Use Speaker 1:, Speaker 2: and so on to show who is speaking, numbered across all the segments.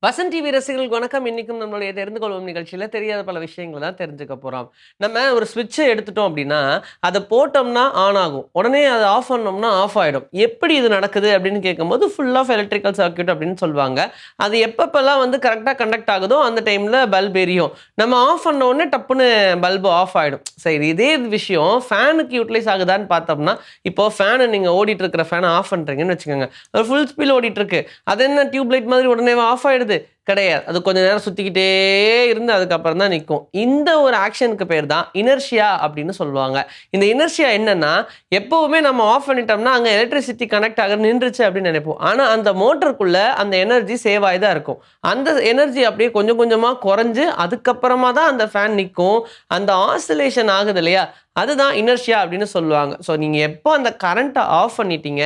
Speaker 1: Vasan TV ரசிகர்களுக்கு வணக்கம். இன்னைக்கும் நம்மளுடைய தெரிந்து கொள்வோம் நிகழ்ச்சியில தெரியாத பல விஷயங்கள தான் தெரிஞ்சுக்க போறோம். நம்ம ஒரு ஸ்விட்ச எடுத்துட்டோம் அப்படின்னா, அத போட்டோம்னா ஆன் ஆகும். உடனே அத ஆஃப் பண்ணோம்னா ஆஃப் ஆயிடும். எப்படி இது நடக்குது அப்படின்னு கேட்கும்போது, ஃபுல் ஆஃப் எலக்ட்ரிக்கல் சர்க்யூட் அப்படின்னு சொல்லுவாங்க. அது எப்பப்பலாம் வந்து கரெக்ட்டா கண்டக்ட் ஆகுதோ அந்த டைம்ல பல்ப் எரியும். நம்ம ஆஃப் பண்ண உடனே டப்புன்னு பல்ப் ஆஃப் ஆயிடும். சரி, இதே விஷயம் ஃபேனுக்கு யூட்டிலைஸ் ஆகுதான்னு பார்த்தோம்னா, இப்போ ஃபேன நீங்க ஓடிட்டு இருக்கிற ஃபேன ஆஃப் பண்றீங்கன்னு வச்சுக்கோங்க. அது ஃபுல் ஸ்பீட்ல ஓடிட்டு இருக்கு. அது என்ன டியூப் லைட் மாதிரி உடனேவா ஆஃப் ஆயிடுது? கிடையாது. அது கொஞ்ச நேரம் சுத்திக்கிட்டே இருந்து அதுக்கப்புறம் தான் நிக்கும். இந்த ஒரு ஆக்ஷனுக்கு பேர் தான் இனர்ஷியா அப்படின்னு சொல்லுவாங்க. இந்த இனர்ஷியா என்னன்னா, எப்பவுமே நம்ம ஆஃப் பண்ணிட்டோம்னா, அங்க எலக்ட்ரிசிட்டி கனெக்ட் ஆக நின்றுச்சு அப்படின்னு நினைப்போம். ஆனா அந்த மோட்டருக்குள்ள அந்த எனர்ஜி சேவ் ஆயி தான் இருக்கும். அந்த எனர்ஜி அப்படியே கொஞ்சம் கொஞ்சமா குறைஞ்சு, அதுக்கப்புறமா தான் அந்த ஃபேன் நிக்கும். அந்த ஆசிலேஷன் ஆகுது இல்லையா? அதுதான் இனர்ஷியா அப்படின்னு சொல்லுவாங்க. ஸோ நீங்க எப்போ அந்த கரண்ட்ட ஆஃப் பண்ணிட்டீங்க,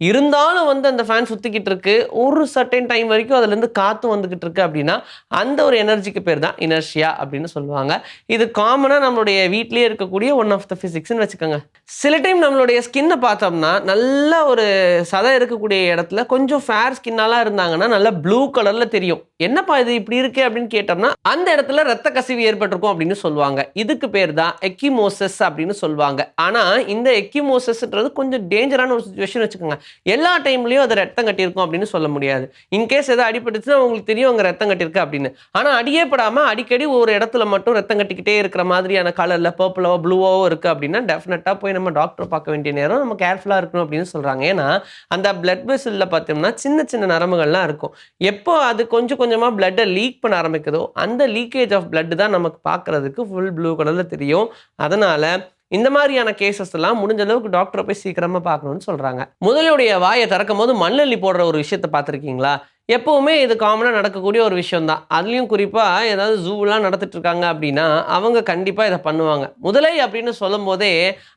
Speaker 1: இருந்தாலும் வந்து அந்த ஃபேன் சுத்திக்கிட்டு இருக்கு. ஒரு சர்டைன் டைம் வரைக்கும் அதுலேருந்து காத்தும் வந்துகிட்டு இருக்கு அப்படின்னா, அந்த ஒரு எனர்ஜிக்கு பேர் தான் இனர்ஷியா அப்படின்னு சொல்லுவாங்க. இது காமனா நம்மளுடைய வீட்டிலேயே இருக்கக்கூடிய ஒன் ஆஃப் த பிசிக்ஸ்ன்னு வச்சுக்கோங்க. சில டைம் நம்மளுடைய ஸ்கின்ன பார்த்தோம்னா, நல்ல ஒரு சதை இருக்கக்கூடிய இடத்துல கொஞ்சம் ஃபேர் ஸ்கின்னாலாம் இருந்தாங்கன்னா, நல்லா ப்ளூ கலர்ல தெரியும். என்னப்பா இது இப்படி இருக்கே அப்படின்னு கேட்டோம்னா, அந்த இடத்துல ரத்த கசிவு ஏற்பட்டிருக்கும் அப்படின்னு சொல்லுவாங்க. இதுக்கு பேர் தான் எக்கிமோசிஸ் அப்படின்னு சொல்லுவாங்க. ஆனா இந்த எக்கிமோசிஸ்ன்றது கொஞ்சம் டேஞ்சரான ஒரு சிச்சுவேஷன் வச்சுக்கோங்க. எல்லா டைம்லயும் அது ரத்தம் கட்டியிருக்கும் அப்படின்னு சொல்ல முடியாது. இன்கேஸ் ஏதாவது அடிபட்டுச்சுன்னா உங்களுக்கு தெரியும் அங்க ரத்தம் கட்டியிருக்கு அப்படின்னு. ஆனா அடியே படாம அடிக்கடி ஒரு இடத்துல மட்டும் ரத்தம் கட்டிக்கிட்டே இருக்கிற மாதிரியான கலர்ல பர்பிளோ ப்ளூவோ இருக்கு அப்படின்னா டெஃபினட்டா போய் நம்ம டாக்டரை பார்க்க வேண்டிய நேரம் நம்ம கேர்ஃபுல்லா இருக்கணும் அப்படின்னு சொல்றாங்க. ஏன்னா அந்த பிளட் வெசல்ல பார்த்தோம்னா சின்ன சின்ன நரம்புகள்லாம் இருக்கும். எப்போ அது கொஞ்சம் கொஞ்சமா பிளட்டை லீக் பண்ண ஆரம்பிக்குதோ அந்த லீக்கேஜ் ஆஃப் பிளட் தான் நமக்கு பார்க்கறதுக்கு ஃபுல் ப்ளூ கலர்ல தெரியும். அதனால இந்த மாதிரியான கேசஸ் எல்லாம் முடிஞ்ச அளவுக்கு டாக்டரை போய் சீக்கிரமா பார்க்கணும்னு சொல்றாங்க. முதலையுடைய வாயை திறக்கும் போது மண்ணள்ளி போடுற ஒரு விஷயத்தை பார்த்துருக்கீங்களா? எப்பவுமே இது காமனா நடக்கக்கூடிய ஒரு விஷயம் தான். அதுலயும் குறிப்பா ஏதாவது ஜூலாம் நடத்திட்டு இருக்காங்க அப்படின்னா, அவங்க கண்டிப்பா இத பண்ணுவாங்க. முதலை அப்படின்னு சொல்லும்போதே,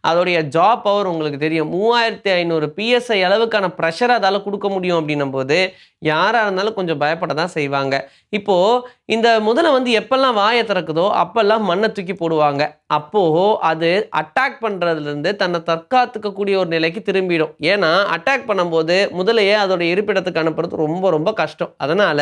Speaker 1: அதோடைய ஜா பவர் உங்களுக்கு தெரியும். 3500 பிஎஸ்ஐ அளவுக்கான பிரஷர அதால குடுக்க முடியும் அப்படின்னும்போது, யாரா இருந்தாலும் கொஞ்சம் பயப்பட தான் செய்வாங்க. இப்போ இந்த முதலை வந்து எப்பல்லாம் வாய திறக்குதோ, அப்பல்லாம் மண்ண தூக்கி போடுவாங்க. அப்போ அது அட்டாக் பண்றதுலருந்து தன்னை தற்காத்துக்கக்கூடிய ஒரு நிலைக்கு திரும்பிடும். ஏன்னா, அட்டாக் பண்ணும்போது முதலைய அதோட இருப்பிடத்துக்கு அனுப்புறது ரொம்ப ரொம்ப கஷ்டம். அதனால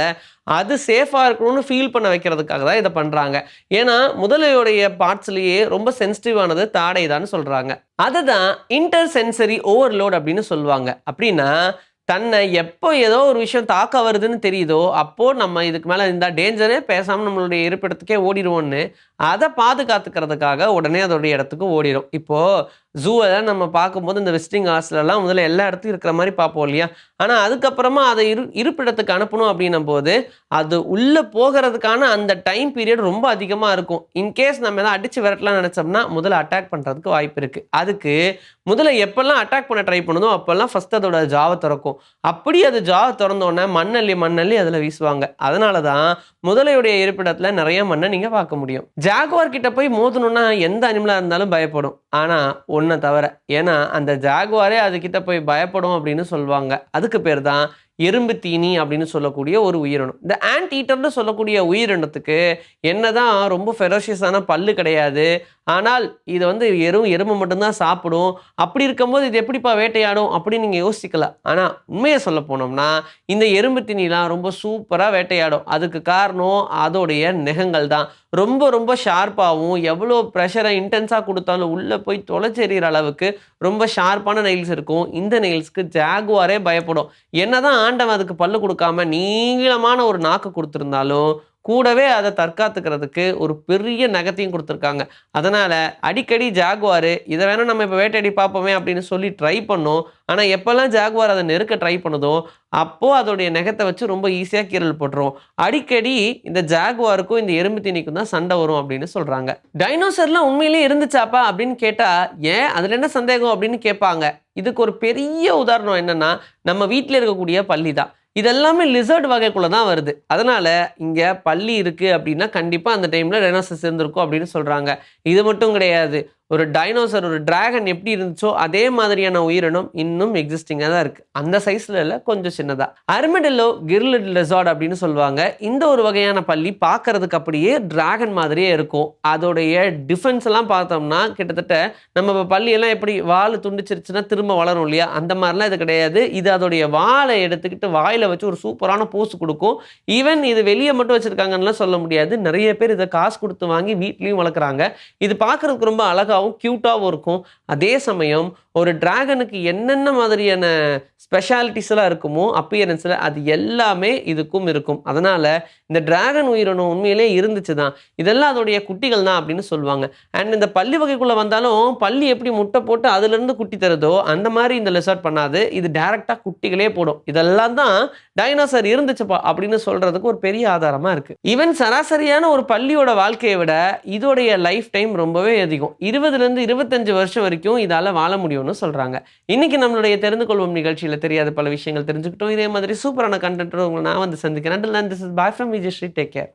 Speaker 1: அது சேஃபா இருக்கணும்னு ஃபீல் பண்ண வைக்கிறதுக்காக தான் இத பண்றாங்க. ஏன்னா, முதலையோடைய பார்ட்ஸ்லயே ரொம்ப சென்சிட்டிவானது தாடை தான்னு சொல்றாங்க. அததான் இன்டர் சென்சரி ஓவர்லோட் அப்படின்னு சொல்லுவாங்க. அப்படின்னா, தன்னை எப்போ ஏதோ ஒரு விஷயம் தாக்க வருதுன்னு தெரியுதோ, அப்போ நம்ம இதுக்கு மேல இருந்தா டேஞ்சரு, பேசாம நம்மளுடைய இருப்பிடத்துக்கே ஓடிருவோம்ன்னு, அத பாதுகாத்துக்கிறதுக்காக உடனே அதோடைய இடத்துக்கு ஓடிரும். இப்போ ஜூவ நம்ம பார்க்கும்போது இந்த விசிட்டிங் ஹார்ஸ்லலாம் முதல்ல எல்லா இடத்துலயும் இருக்கிற மாரி பார்ப்போம் இல்லையா? ஆனா அதுக்கப்புறமா அத இருப்பிடத்துக்கு அனுப்பணும் அப்படின்னும்போது, அது உள்ள போகறதுக்கான அந்த டைம் பீரியட் ரொம்ப அதிகமா இருக்கும். இன்கேஸ் நம்ம எதாவது அடிச்சு விரட்டலாம்னு நெனச்சோம்னா, முதல்ல அட்டாக் பண்றதுக்கு வாய்ப்பு இருக்கு. அதுக்கு முதல்ல எப்பல்லாம் அட்டாக் பண்ண ட்ரை பண்ணுதோ, அப்பல்லாம் ஃபர்ஸ்ட் அதோட ஜாவ தொறக்கும். அப்படி அது ஜாவ தொறந்தோனே மண்ணள்ளி மண்ணள்ளி அதுல வீசுவாங்க. அதனால தான் முதலையுடைய இருப்பிடத்துல நெறைய மண்ண நீங்க பார்க்க முடியும். ஜாகுவார் கிட்ட போய் மோதணும்னா எந்த அனிமலா இருந்தாலும் பயப்படும். ஆனா ஒண்ண தவிர. ஏன்னா அந்த ஜாகுவாரே அதுகிட்ட போய் பயப்படும் அப்படின்னு சொல்லுவாங்க. அதுக்கு பேர் தான் எறும்பு தீனி அப்படின்னு சொல்லக்கூடிய ஒரு உயிரினம். இந்த ஆன்ட் ஈட்டர்ன்னு சொல்லக்கூடிய உயிரினத்துக்கு என்னதான் ரொம்ப ஃபெரோஷியஸான பல்லு கிடையாது. ஆனால் இது வந்து எறும்பு மட்டும்தான் சாப்பிடும். அப்படி இருக்கும்போது இது எப்படிப்பா வேட்டையாடும் அப்படின்னு நீங்க யோசிக்கலாம். ஆனா உண்மையை சொல்ல போனோம்னா இந்த எறும்பு தீனிலாம் ரொம்ப சூப்பரா வேட்டையாடும். அதுக்கு காரணம் அதோடைய நெகங்கள் தான். ரொம்ப ரொம்ப ஷார்ப்பாகவும் எவ்வளோ ப்ரெஷரை இன்டென்ஸா கொடுத்தாலும் உள்ள போய் தொலைச்செறிகிற அளவுக்கு ரொம்ப ஷார்ப்பான நெயில்ஸ் இருக்கும். இந்த நெயில்ஸ்க்கு ஜாகுவாரே பயப்படும். என்னதான் ஆண்டவன் அதுக்கு பல்லு கொடுக்காம நீளமான ஒரு நாக்கு கொடுத்திருந்தாலும் கூடவே அதை தற்காத்துக்கிறதுக்கு ஒரு பெரிய நகத்தையும் கொடுத்துருக்காங்க. அதனால அடிக்கடி ஜாகுவார் இதை வேணா நம்ம இப்போ வேட்டையாடி பார்ப்போமே அப்படின்னு சொல்லி ட்ரை பண்ணோம். ஆனால் எப்பெல்லாம் ஜாகுவார் அதை நெருக்க ட்ரை பண்ணுதோ அப்போ அதோடைய நகத்தை வச்சு ரொம்ப ஈஸியாக கீரல் போட்டுரும். அடிக்கடி இந்த ஜாகுவாருக்கும் இந்த எறும்பு தீனிக்கும் தான் சண்டை வரும் அப்படின்னு சொல்றாங்க. டைனோசர்லாம் உண்மையிலேயே இருந்துச்சாப்பா அப்படின்னு கேட்டா ஏன் அதுல என்ன சந்தேகம் அப்படின்னு கேட்பாங்க. இதுக்கு ஒரு பெரிய உதாரணம் என்னன்னா நம்ம வீட்டில் இருக்கக்கூடிய பல்லி தான். இதெல்லாமே லிசர்ட் வகைக்குள்ள தான் வருது. அதனால இங்க பல்லி இருக்கு அப்படின்னா கண்டிப்பா அந்த டைம்ல டைனோசர்ஸ் இருந்திருக்கும் அப்படின்னு சொல்றாங்க. இது மட்டும் கிடையாது. ஒரு டைனோசர், ஒரு டிராகன் எப்படி இருந்துச்சோ அதே மாதிரியான உயிரினம் இன்னும் எக்ஸிஸ்டிங்காக தான் இருக்குது. அந்த சைஸில் இல்லை, கொஞ்சம் சின்னதாக. அர்மடில்லோ கிர்லிட் லெசார்ட் அப்படின்னு சொல்லுவாங்க. இந்த ஒரு வகையான பல்லி பார்க்கறதுக்கு அப்படியே டிராகன் மாதிரியே இருக்கும். அதோடைய டிஃபென்ஸ் எல்லாம் பார்த்தோம்னா கிட்டத்தட்ட நம்ம இப்போ பல்லியெல்லாம் எப்படி வால் துண்டிச்சிருச்சுன்னா திரும்ப வளரும் இல்லையா, அந்த மாதிரிலாம் இது கிடையாது. இது அதோடைய வாலை எடுத்துக்கிட்டு வாயில் வச்சு ஒரு சூப்பரான போஸ் கொடுக்கும். ஈவன் இது வெளியே மட்டும் வச்சுருக்காங்கன்னு சொல்ல முடியாது, நிறைய பேர் இதை காசு கொடுத்து வாங்கி வீட்லேயும் வளர்க்குறாங்க. இது பார்க்குறதுக்கு ரொம்ப அழகாகவும் க்யூட்டாகவும் இருக்கும். அதே சமயம் ஒரு டிராகனுக்கு என்னென்ன மாதிரியான ஸ்பெஷாலிட்டிஸ் எல்லாம் இருக்குமோ அப்பியரன்ஸில், அது எல்லாமே இதுக்கும் இருக்கும். அதனால் இந்த டிராகன் உயிரினம் உண்மையிலே இருந்துச்சு தான். இதெல்லாம் அதோடைய குட்டிகள் தான் அப்படின்னு சொல்லுவாங்க. அண்ட் இந்த பல்லி வகைக்குள்ளே வந்தாலும் பல்லி எப்படி முட்டை போட்டு அதுலேருந்து குட்டி தருதோ அந்த மாதிரி இந்த லெசார்ட் பண்ணாது. இது டைரெக்டாக குட்டிகளே போடும். இதெல்லாம் தான் டைனோசர் இருந்துச்சுப்பா அப்படின்னு சொல்கிறதுக்கு ஒரு பெரிய ஆதாரமாக இருக்குது. ஈவன் சராசரியான ஒரு பல்லியோட வாழ்க்கையை விட இதோடைய லைஃப் டைம் ரொம்பவே அதிகம். 20லேருந்து 25 வருஷம் வரைக்கும் இதால் வாழ முடியும்னு சொல்கிறாங்க. இன்னைக்கு நம்மளுடைய தெரிந்து கொள்வோம் நிகழ்ச்சியில் தெரியாத பல விஷயங்கள் தெரிஞ்சுக்கிட்டோம். இதே மாதிரி சூப்பரான கண்டென்ட்டோட உங்களை நான் வந்து சந்திக்கிறேன். Until then, this is bye from Vijay Sri. Take care.